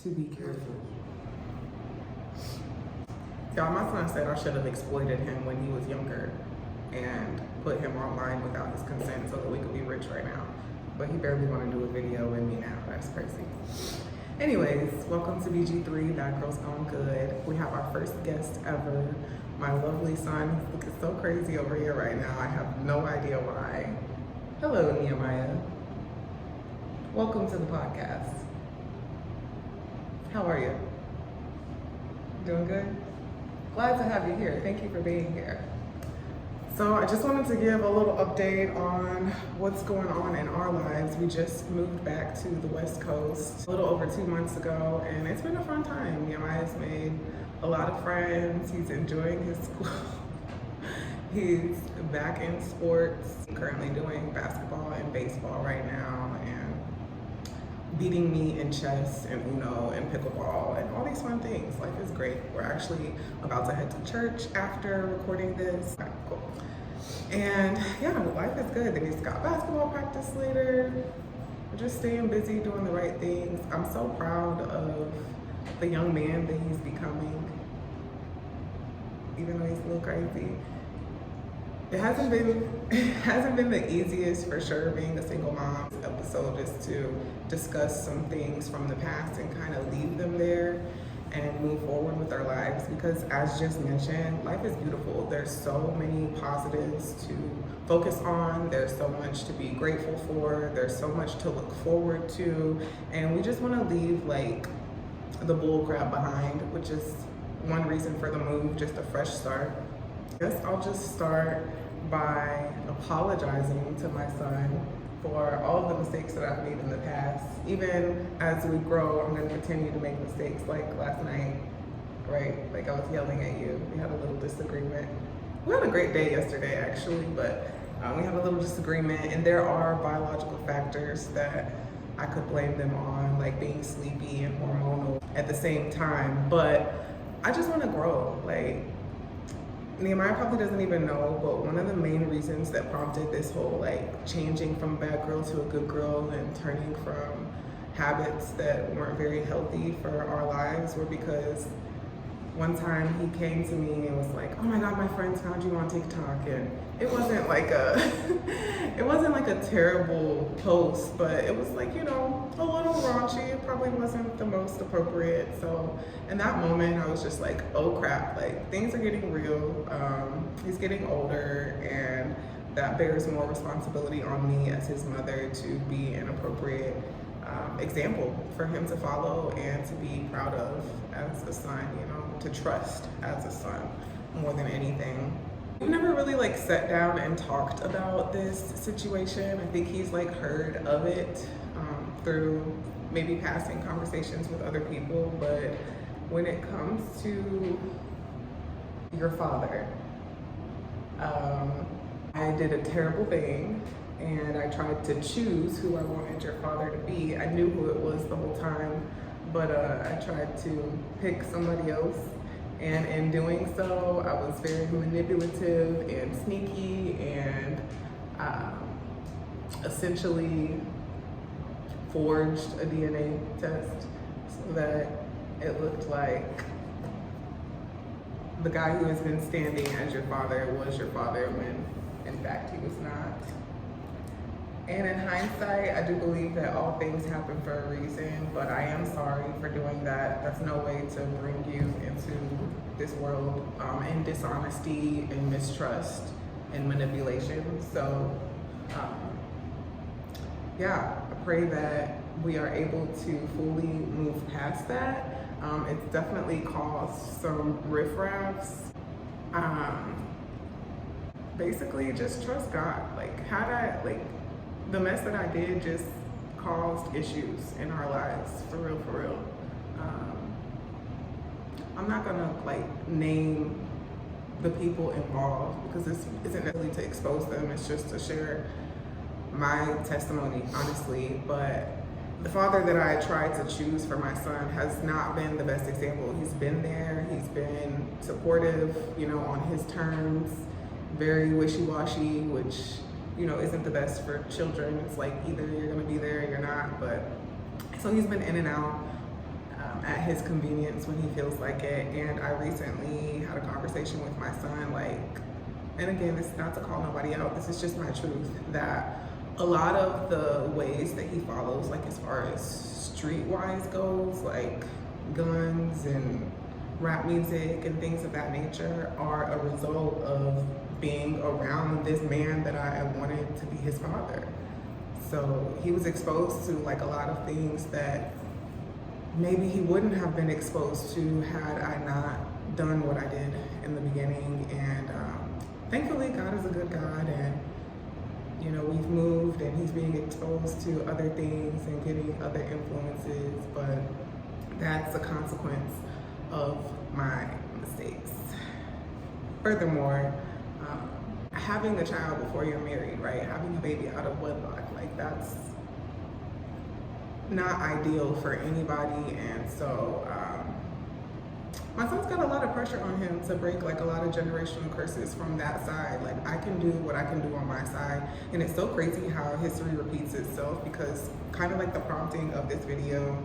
to be careful. Y'all, my son said I should have exploited him when he was younger and put him online without his consent so that we could be rich right now. But he barely want to do a video with me now. That's crazy. Anyways, welcome to BG3, Bad Girls Gone Good. We have our first guest ever, my lovely son. He's looking so crazy over here right now. I have no idea why. Hello, Nehemiah. Welcome to the podcast. How are you? Doing good? Glad to have you here. Thank you for being here. So I just wanted to give a little update on what's going on in our lives. We just moved back to the West Coast a little over 2 months ago, and it's been a fun time. Nehemiah's made a lot of friends. He's enjoying his school. He's back in sports, currently doing basketball and baseball right now, and beating me in chess and Uno and pickleball and all these fun things. Life is great. We're actually about to head to church after recording this. Cool. And yeah, life is good. Then he's got basketball practice later. We're just staying busy, doing the right things. I'm so proud of the young man that he's becoming, even though he's a little crazy. It hasn't been the easiest, for sure, being a single mom. This episode is to discuss some things from the past and kind of leave them there and move forward with our lives, because as just mentioned, life is beautiful. There's so many positives to focus on. There's so much to be grateful for. There's so much to look forward to, and we just want to leave like the bull crap behind, which is one reason for the move, just a fresh start. I guess I'll just start by apologizing to my son for all of the mistakes that I've made in the past. Even as we grow, I'm going to continue to make mistakes. Like last night, right? Like I was yelling at you. We had a little disagreement. We had a great day yesterday, actually, but we had a little disagreement, and there are biological factors that I could blame them on, like being sleepy and hormonal at the same time. But I just want to grow. Like, Nehemiah probably doesn't even know, but one of the main reasons that prompted this whole like changing from bad girl to a good girl and turning from habits that weren't very healthy for our lives were because one time he came to me and was like, "Oh my God, my friends found you on TikTok," and it wasn't like a terrible post, but it was like, you know, a little raunchy. It probably wasn't the most appropriate. So in that moment, I was just like, oh crap, like things are getting real. He's getting older, and that bears more responsibility on me as his mother to be an appropriate example for him to follow and to be proud of as a son, you know, to trust as a son more than anything. We've never really like sat down and talked about this situation. I think he's like heard of it through maybe passing conversations with other people, but when it comes to your father, I did a terrible thing, and I tried to choose who I wanted your father to be. I knew who it was the whole time, but I tried to pick somebody else. And in doing so, I was very manipulative and sneaky, and essentially forged a DNA test so that it looked like the guy who has been standing as your father was your father, when in fact he was not. And in hindsight, I do believe that all things happen for a reason, but I am sorry for doing that. That's no way to bring you into this world in dishonesty and mistrust and manipulation. So yeah, I pray that we are able to fully move past that. It's definitely caused some riffraffs. Basically, just trust God. Like, the mess that I did just caused issues in our lives, for real, for real. I'm not gonna like name the people involved because this isn't necessarily to expose them, it's just to share my testimony, honestly. But the father that I tried to choose for my son has not been the best example. He's been there, he's been supportive, you know, on his terms, very wishy-washy, which, you know, isn't the best for children. It's like either you're gonna be there or you're not. But so he's been in and out. at his convenience when he feels like it. And I recently had a conversation with my son, like, and again, this is not to call nobody out, this is just my truth, that a lot of the ways that he follows, like as far as streetwise goes, like guns and rap music and things of that nature, are a result of being around this man that I wanted to be his father. So he was exposed to like a lot of things that maybe he wouldn't have been exposed to had I not done what I did in the beginning. And thankfully, God is a good God, and you know, we've moved and he's being exposed to other things and getting other influences, but that's a consequence of my mistakes. Furthermore, having a child before you're married, right? Having a baby out of wedlock, like that's not ideal for anybody. And so my son's got a lot of pressure on him to break like a lot of generational curses from that side. Like I can do what I can do on my side. And it's so crazy how history repeats itself, because kind of like the prompting of this video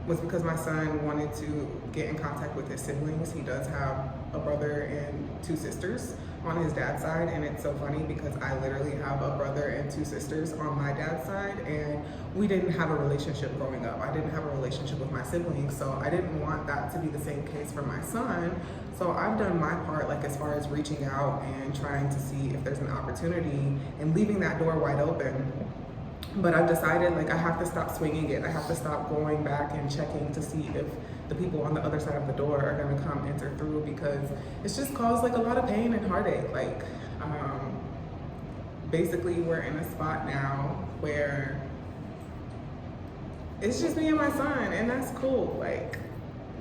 was because my son wanted to get in contact with his siblings. He does have a brother and 2 sisters on his dad's side, and it's so funny because I literally have a brother and 2 sisters on my dad's side, and we didn't have a relationship growing up. I didn't have a relationship with my siblings, so I didn't want that to be the same case for my son. So I've done my part, like as far as reaching out and trying to see if there's an opportunity and leaving that door wide open. But I've decided like I have to stop swinging it. I have to stop going back and checking to see if the people on the other side of the door are gonna come enter through, because it's just caused like a lot of pain and heartache. Like basically we're in a spot now where it's just me and my son, and that's cool. Like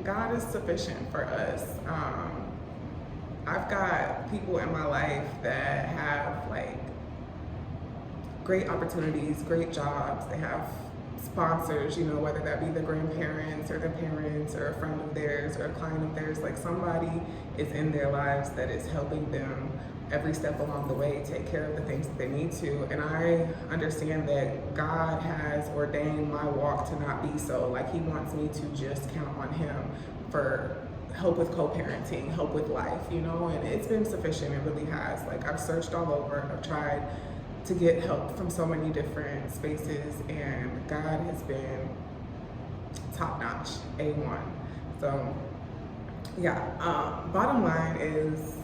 God is sufficient for us. I've got people in my life that have like great opportunities, great jobs. They have sponsors, you know, whether that be the grandparents or the parents or a friend of theirs or a client of theirs. Like somebody is in their lives that is helping them every step along the way take care of the things that they need to. And I understand that God has ordained my walk to not be so. Like he wants me to just count on him for help with co-parenting, help with life, you know, and it's been sufficient. It really has. Like I've searched all over, I've tried to get help from so many different spaces, and God has been top-notch, A1. So yeah, bottom line is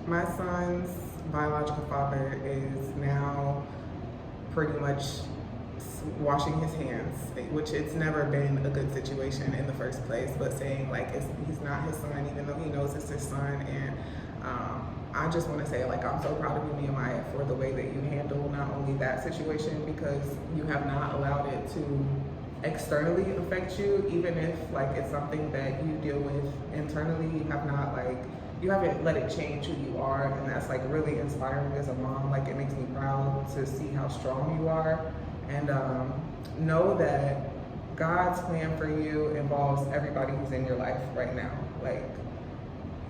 my son's biological father is now pretty much washing his hands, which it's never been a good situation in the first place, but saying like he's not his son, even though he knows it's his son. And I just want to say, like, I'm so proud of you, Nehemiah, for the way that you handle not only that situation, because you have not allowed it to externally affect you, even if like it's something that you deal with internally. You have not like, you haven't let it change who you are, and that's like really inspiring as a mom. Like it makes me proud to see how strong you are, and know that God's plan for you involves everybody who's in your life right now. Like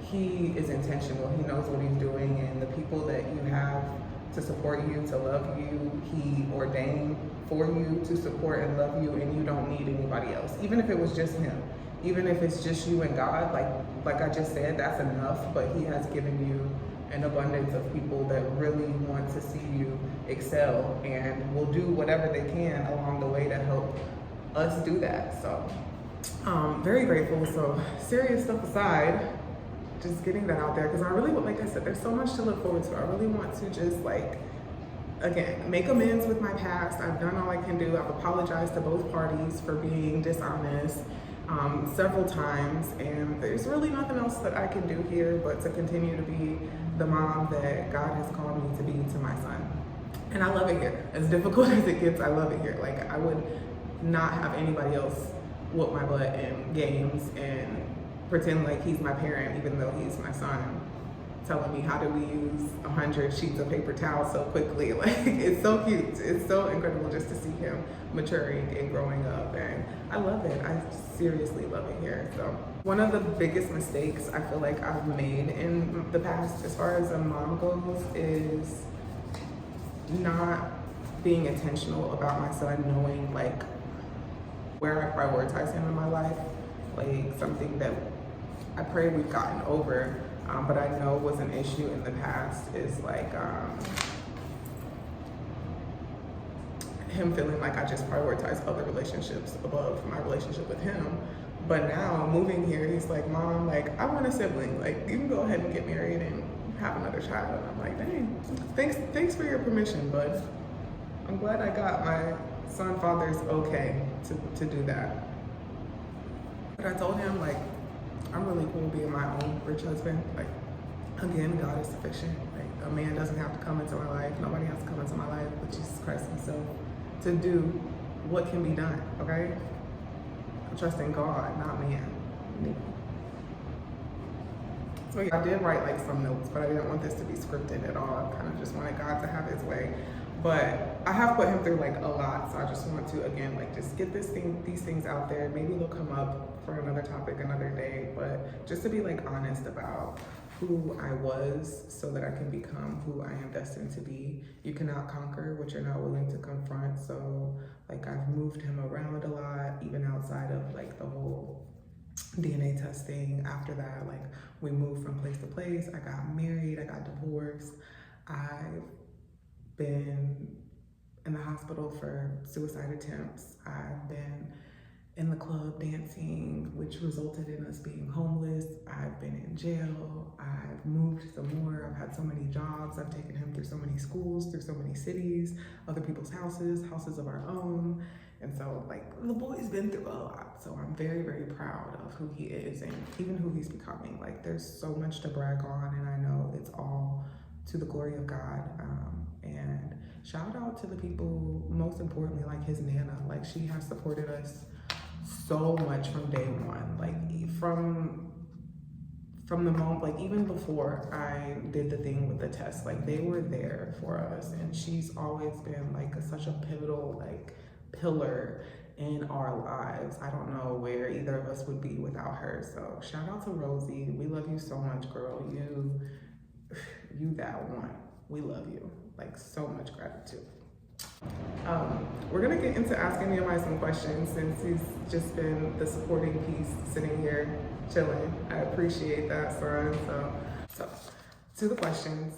he is intentional. He knows what he's doing, and the people that you have to support you, to love you, he ordained for you to support and love you, and you don't need anybody else. Even if it was just him, even if it's just you and God, like I just said, that's enough. But he has given you an abundance of people that really want to see you excel and will do whatever they can along the way to help us do that. So very grateful. So serious stuff aside, just getting that out there, because I really would, like I said, there's so much to look forward to. I really want to just like, again, make amends with my past. I've done all I can do. I've apologized to both parties for being dishonest several times, and there's really nothing else that I can do here but to continue to be the mom that God has called me to be to my son. And I love it here. As difficult as it gets, I love it here. Like I would not have anybody else whoop my butt in games and pretend like he's my parent, even though he's my son, telling me how do we use 100 sheets of paper towel so quickly. Like it's so cute. It's so incredible just to see him maturing and growing up, and I love it. I seriously love it here. So one of the biggest mistakes I feel like I've made in the past as far as a mom goes is not being intentional about my son knowing like where I prioritize him in my life, like something that I pray we've gotten over, but I know was an issue in the past is like him feeling like I just prioritize other relationships above my relationship with him. But now moving here, he's like, Mom, like I want a sibling. Like you can go ahead and get married and have another child. And I'm like, dang, thanks for your permission, bud. I'm glad I got my son father's okay to do that. But I told him like, I'm really cool being my own rich husband. Like, again, God is sufficient. Like a man doesn't have to come into my life. Nobody has to come into my life but Jesus Christ himself to do what can be done, okay? I'm trusting God, not man. So yeah, I did write like some notes, but I didn't want this to be scripted at all. I kind of just wanted God to have his way. But I have put him through like a lot, so I just want to, again, like just get these things out there. Maybe they'll come up for another topic another day, but just to be like honest about who I was so that I can become who I am destined to be. You cannot conquer what you're not willing to confront. So like I've moved him around a lot, even outside of like the whole DNA testing. After that, like we moved from place to place. I got married, I got divorced. I've been in the hospital for suicide attempts. I've been in the club dancing, which resulted in us being homeless. I've been in jail. I've moved some more. I've had so many jobs. I've taken him through so many schools, through so many cities, other people's houses of our own. And so like the boy's been through a lot. So I'm very, very proud of who he is and even who he's becoming. Like there's so much to brag on, and I know it's all to the glory of God. And shout out to the people, most importantly, like his Nana. Like she has supported us so much from day one, like from the moment, like even before I did the thing with the test, like they were there for us, and she's always been like such a pivotal like pillar in our lives. I don't know where either of us would be without her. So shout out to Rosie. We love you so much, girl. You that one. We love you. Like so much gratitude. We're gonna get into asking Nehemiah some questions since he's just been the supporting piece sitting here chilling. I appreciate that, son. So to the questions.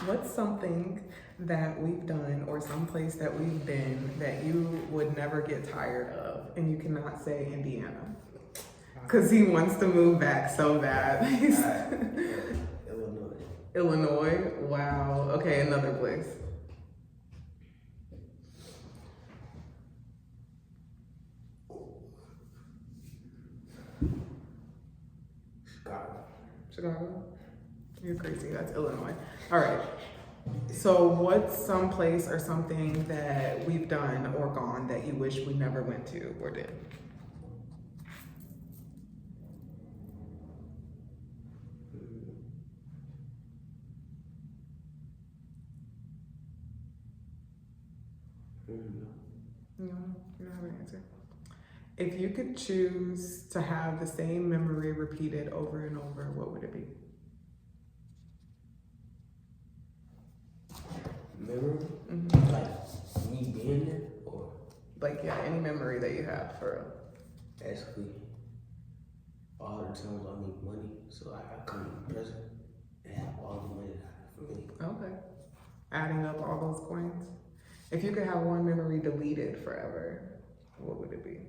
What's something that we've done or someplace that we've been that you would never get tired of, and you cannot say Indiana? Because he wants to move back so bad. Illinois? Wow. Okay, another place. Chicago? You're crazy. That's Illinois. All right. So what's some place or something that we've done or gone that you wish we never went to or did? No, you don't have an answer. If you could choose to have the same memory repeated over and over, what would it be? Memory? Mm-hmm. Like me being there, or like yeah, any memory that you have for basically all the times I make money, so I come to the present and have all the money that I have for me. Okay. Adding up all those coins. If you could have one memory deleted forever, what would it be?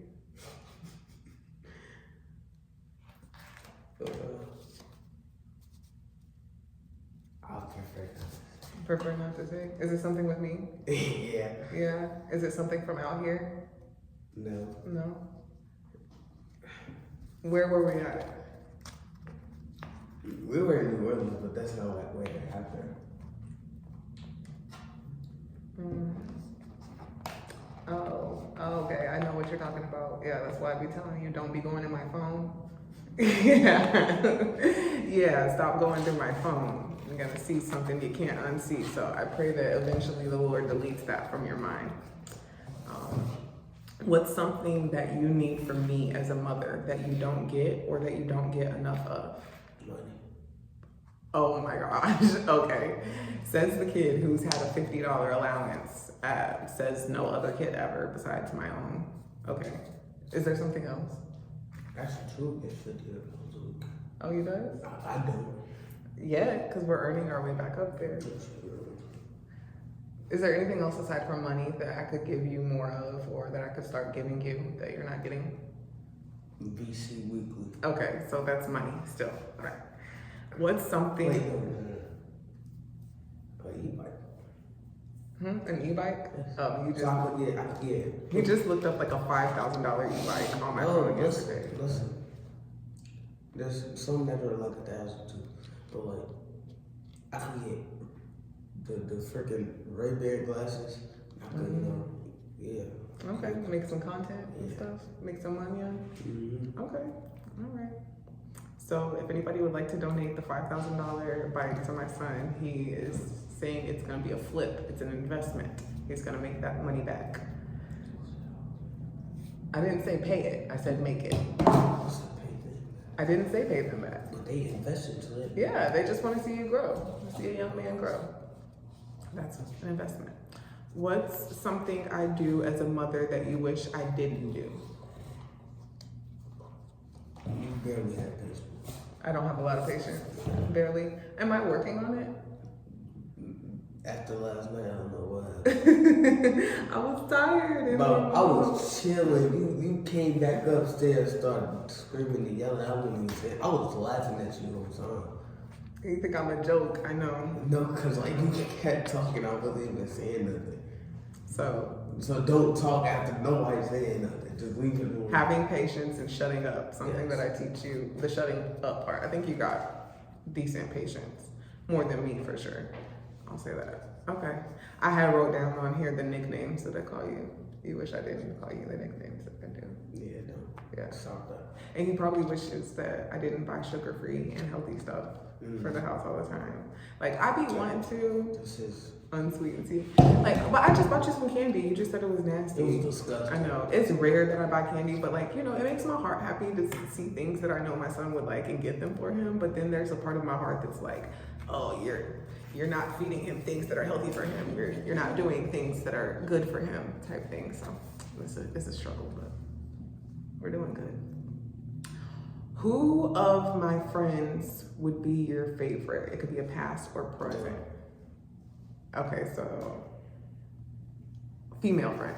I'll prefer that. Prefer not to say? Is it something with me? Yeah. Yeah. Is it something from out here? No. No. Where were we at? We were in New Orleans, but that's not like where it happened. Oh, okay. I know what you're talking about. Yeah, that's why I be telling you don't be going in my phone. Yeah, stop going through my phone. You're gonna see something you can't unsee. So I pray that eventually the Lord deletes that from your mind. What's something that you need from me as a mother that you don't get or that you don't get enough of? Money. Oh my gosh, okay. Says the kid who's had a $50 allowance, says no other kid ever besides my own Okay. Is there something else? Actually, true. It should do it. Oh, you does? I don't. Yeah, because we're earning our way back up there. Is there anything else aside from money that I could give you more of, or that I could start giving you that you're not getting? BC Weekly. Okay, so that's money still. Okay. What's something? Wait, no. An e-bike. An e-bike? Yes. Oh, you just Yeah. you just looked up like a $5,000 e-bike on my phone yesterday. Listen. There's some that are like 1,000 too, but like I can get the freaking Ray-Ban glasses. I could, yeah. Okay, make some content and Yeah. stuff. Make some money on. Mm-hmm. Okay, all right. So if anybody would like to donate the $5,000 bike to my son, he is saying it's gonna be a flip. It's an investment. He's gonna make that money back. I didn't say pay it. I said make it. I didn't say pay them back. But they invest into it. Yeah, they just want to see you grow. See a young man grow. That's an investment. What's something I do as a mother that you wish I didn't do? You barely have patience. I don't have a lot of patience. Barely. Am I working on it? After last night, I don't know what happened. I was tired. Bro, I was chilling. You came back upstairs, started screaming and yelling. I wasn't even saying. I was laughing at you the whole time. You think I'm a joke? I know. No, because like you kept talking, I wasn't even saying nothing. So don't talk after nobody's saying nothing. Just leave the room. having patience and shutting up, something Yes. that I teach you, the shutting up part. I think you got decent patience. More than me, for sure. I'll say that. Okay. I had wrote down on here the nicknames that I call you. You wish I didn't call you the nicknames that I do. Yeah, no. Yeah. Stop that. And he probably wishes that I didn't buy sugar-free and healthy stuff for the house all the time. Like, I be wanting to This is. unsweetened tea. Like, but I just bought you some candy. You just said it was nasty. It was disgusting. I know. It's rare that I buy candy, but like, you know, it makes my heart happy to see things that I know my son would like and get them for him. But then there's a part of my heart that's like, oh, you're not feeding him things that are healthy for him. You're not doing things that are good for him type thing. So it's a struggle, but we're doing good. Who of my friends would be your favorite? It could be a past or present. Okay, so female friend.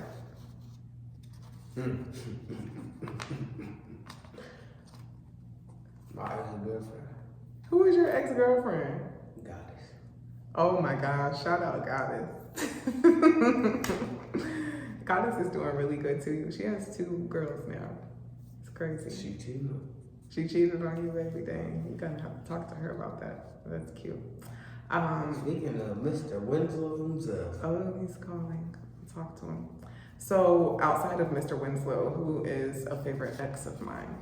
My ex-girlfriend. Who is your ex-girlfriend? Goddess. Oh my gosh, shout out Goddess. Goddess is doing really good too. She has 2 girls now. It's crazy. She cheated. She cheated on you, baby. Dang, you gotta have to talk to her about that. That's cute. Speaking of Mr. Winslow himself. Oh, he's calling. Talk to him. So, outside of Mr. Winslow, who is a favorite ex of mine?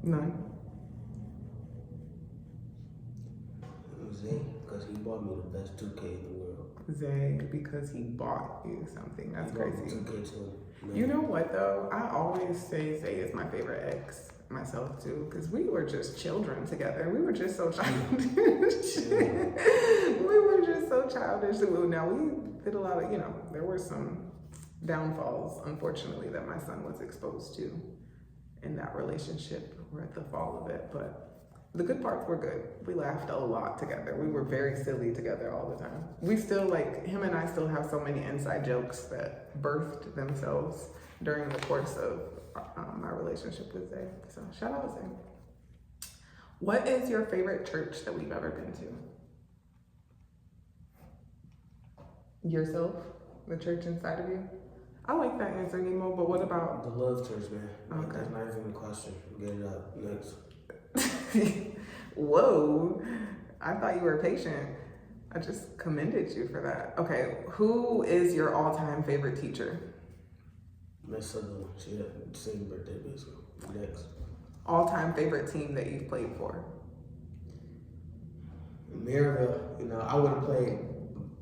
None. Zay, because he bought me the best 2K in the world. Zay, because he bought you something. That's He bought me crazy. 2K too. You know what though? I always say Zay is my favorite ex, myself too, because we were just children together. We were just so childish. We were just so childish. Now we did a lot of, there were some downfalls, unfortunately, that my son was exposed to in that relationship. We're at the fall of it, but the good parts were good. We laughed a lot together. We were very silly together all the time. We still, him and I still have so many inside jokes that birthed themselves during the course of my relationship with Zay. So shout out Zay. What is your favorite church that we've ever been to? Yourself? The church inside of you? I like that answer, Nemo, but what about... The Love Church, man. Okay. That's not even a question. Get it up. Next. Whoa, I thought you were patient. I just commended you for that. Okay, who is your all-time favorite teacher? Miss Sutherland. She had the same birthday, basically. Next. All-time favorite team that you've played for? Maryville, I would have played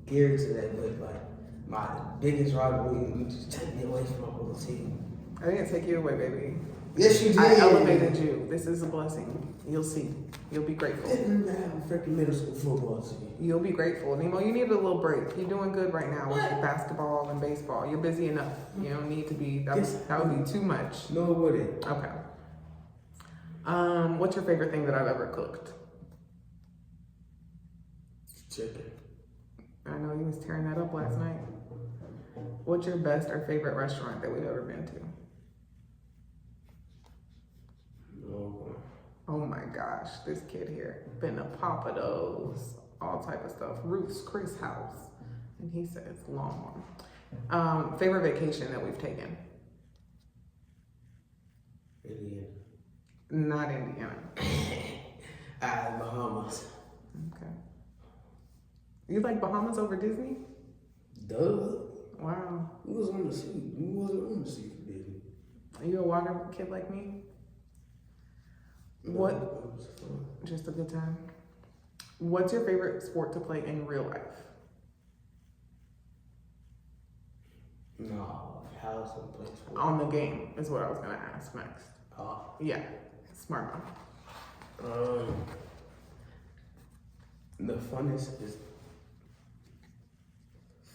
Gary today, but my biggest rivalry, you just take me away from my whole team. I didn't take you away, baby. Yes, you did. I elevated you. This is a blessing. You'll see. You'll be grateful. Didn't have a freaking middle school football team. You'll be grateful. Nemo, you need a little break. You're doing good right now with basketball and baseball. You're busy enough. You don't need to be, that would be too much. No, it wouldn't. Okay. What's your favorite thing that I've ever cooked? Chicken. I know you was tearing that up last night. What's your best or favorite restaurant that we've ever been to? No. Oh my gosh, this kid here. Been to Papados, all type of stuff. Ruth's Chris House. And he says Longhorn. Favorite vacation that we've taken? Indiana. Not Indiana. Bahamas. Okay. You like Bahamas over Disney? Duh. Wow. Who was on the seat? Who wasn't on the seat for Disney? Are you a water kid like me? No, What? it was fun. Just a good time. What's your favorite sport to play in real life? No, house and play sport. On the game is what I was gonna ask next. Yeah, smart mom. The funnest is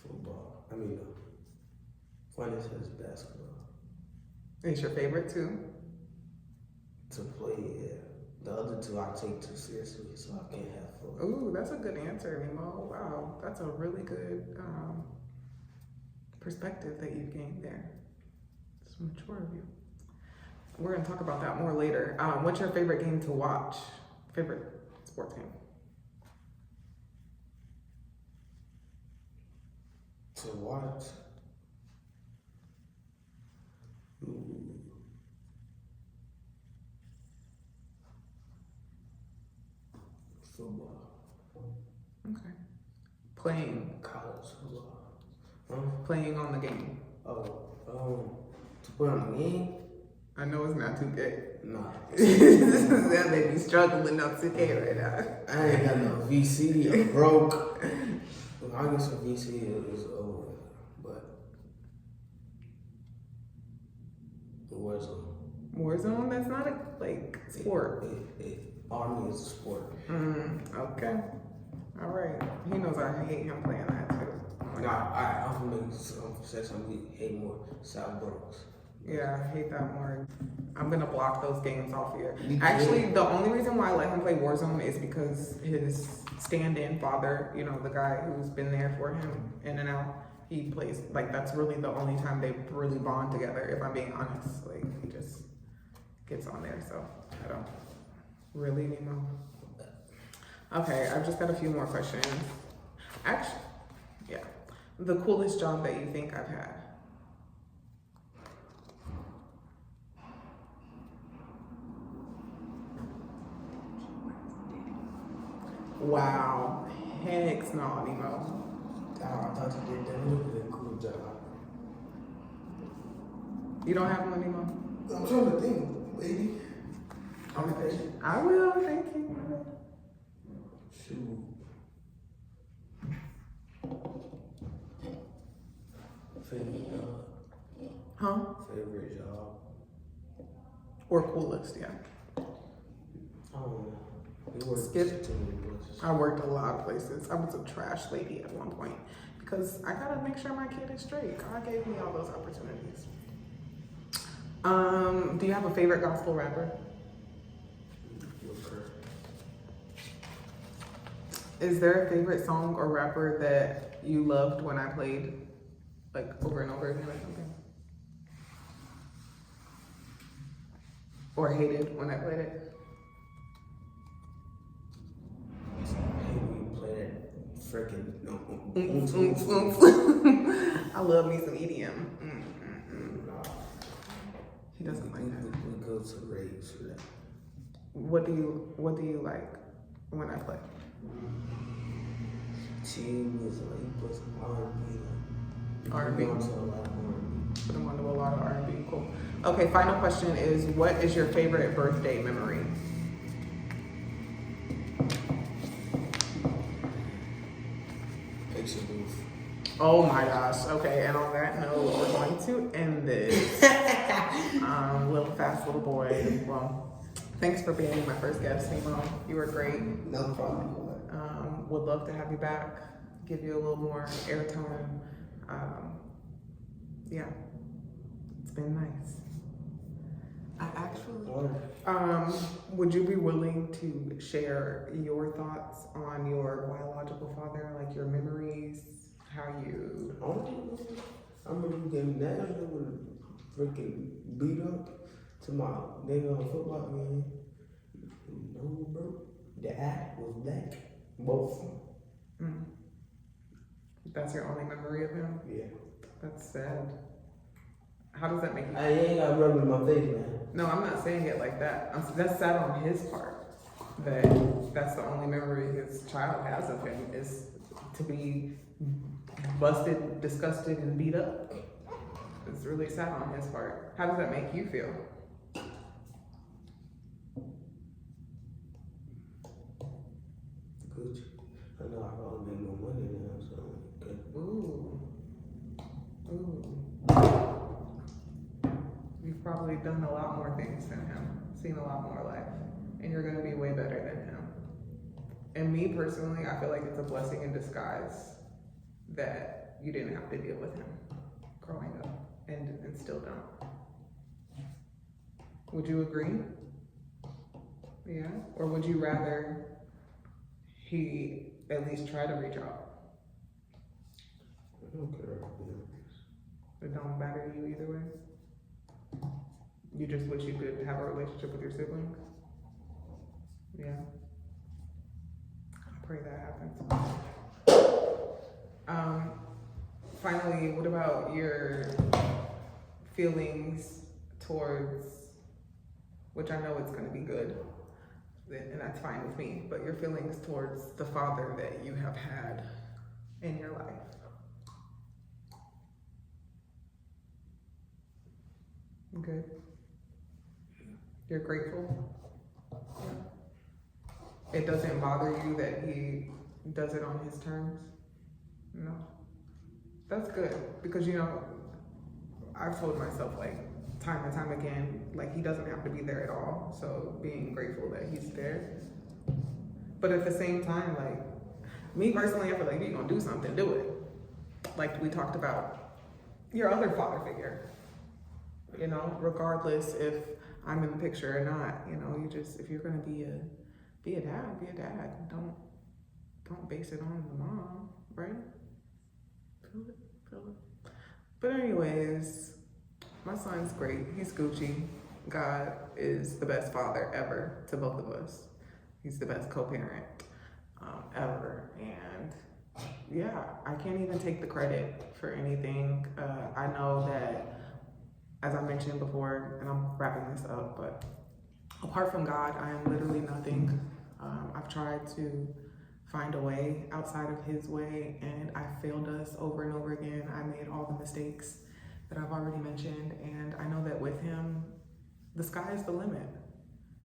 football. I mean, the funnest is basketball. Is your favorite too? To play, yeah. The other two I take too seriously, so I can't have fun. Ooh, that's a good answer, Nemo. Wow, that's a really good perspective that you've gained there. It's mature of you. We're gonna talk about that more later. What's your favorite game to watch? Favorite sports game? To watch? Ooh. Football. Okay. Playing. College football. Huh? Playing on the game. To play on the game? I know it's not too good. Nah. That made me struggle enough to care right now. I ain't got no VC. I'm broke. If I get some VC, it's over. But Warzone. Warzone? That's not a sport. Army is a sport. Okay. All right. He knows I hate him playing that too. I'm gonna say something we hate more. South Bronx. Yeah, I hate that more. I'm gonna block those games off here. You Actually, can. the only reason why I let him play Warzone is because his stand-in father, you know, the guy who's been there for him in and out, he plays, that's really the only time they really bond together, if I'm being honest. He just gets on there, so I don't really Nemo. Okay, I've just got a few more questions. Actually, yeah. The coolest job that you think I've had? Wow. Heck no, Nemo. I thought you did that. Look at that cool job. You don't have one, Nemo? I'm trying to think, lady. Okay. I will, thank you. Shoot. Favorite job. Huh? Favorite job. Or coolest, yeah. I don't know. We worked Skip. too many places. I worked a lot of places. I was a trash lady at one point because I gotta make sure my kid is straight. God gave me all those opportunities. Do you have a favorite gospel rapper? Is there a favorite song or rapper that you loved when I played, over and over again or something? Or hated when I played it? Hey, we play that freaking. I love me some EDM. He doesn't like that. We go to raves for that. What do you like when I play? Team is like put some R&B. R&B. To a lot of R&B. Put him onto a lot of R&B. Cool. Okay, final question is, what is your favorite birthday memory? Picture booth. Oh my gosh. Okay, and on that note, we're going to end this. Little fast little boy. Well, thanks for being my first guest, Nemo. You were great. No problem. Would love to have you back. Give you a little more airtime. Yeah, it's been nice. I actually. Would you be willing to share your thoughts on your biological father, like your memories, how you? I remember getting national with freaking beat up to my nigga on a football game. No, bro. The eye was black. Both of them. That's your only memory of him? Yeah. That's sad. How does that make you feel? I ain't got rub in my face, man. No, I'm not saying it like that. That's sad on his part. That's the only memory his child has of him is to be busted, disgusted, and beat up. It's really sad on his part. How does that make you feel? Good. I know I probably made more money now, so good. Ooh. You've probably done a lot more things than him, seen a lot more life, and you're gonna be way better than him. And me personally, I feel like it's a blessing in disguise that you didn't have to deal with him growing up, and still don't. Would you agree? Yeah? Or would you rather he at least try to reach out? I don't care. It don't matter to you either way? You just wish you could have a relationship with your siblings? Yeah. I pray that happens. Finally, what about your feelings towards, which I know it's gonna be good, and that's fine with me, but your feelings towards the father that you have had in your life? Good. You're grateful? Yeah. It doesn't bother you that he does it on his terms? No. That's good, because I've told myself like time and time again, like he doesn't have to be there at all. So being grateful that he's there. But at the same time, like me personally, I feel like if you're gonna do something, do it. Like we talked about your other father figure. Regardless if I'm in the picture or not, if you're gonna be a dad, be a dad. Don't base it on the mom, right? Feel it. But anyways, my son's great. He's Gucci. God is the best father ever to both of us. He's the best co-parent ever. And yeah, I can't even take the credit for anything. I know that, as I mentioned before, and I'm wrapping this up, but apart from God, I am literally nothing. I've tried to find a way outside of his way, and I failed us over and over again. I made all the mistakes that I've already mentioned, and I know that with him, the sky is the limit.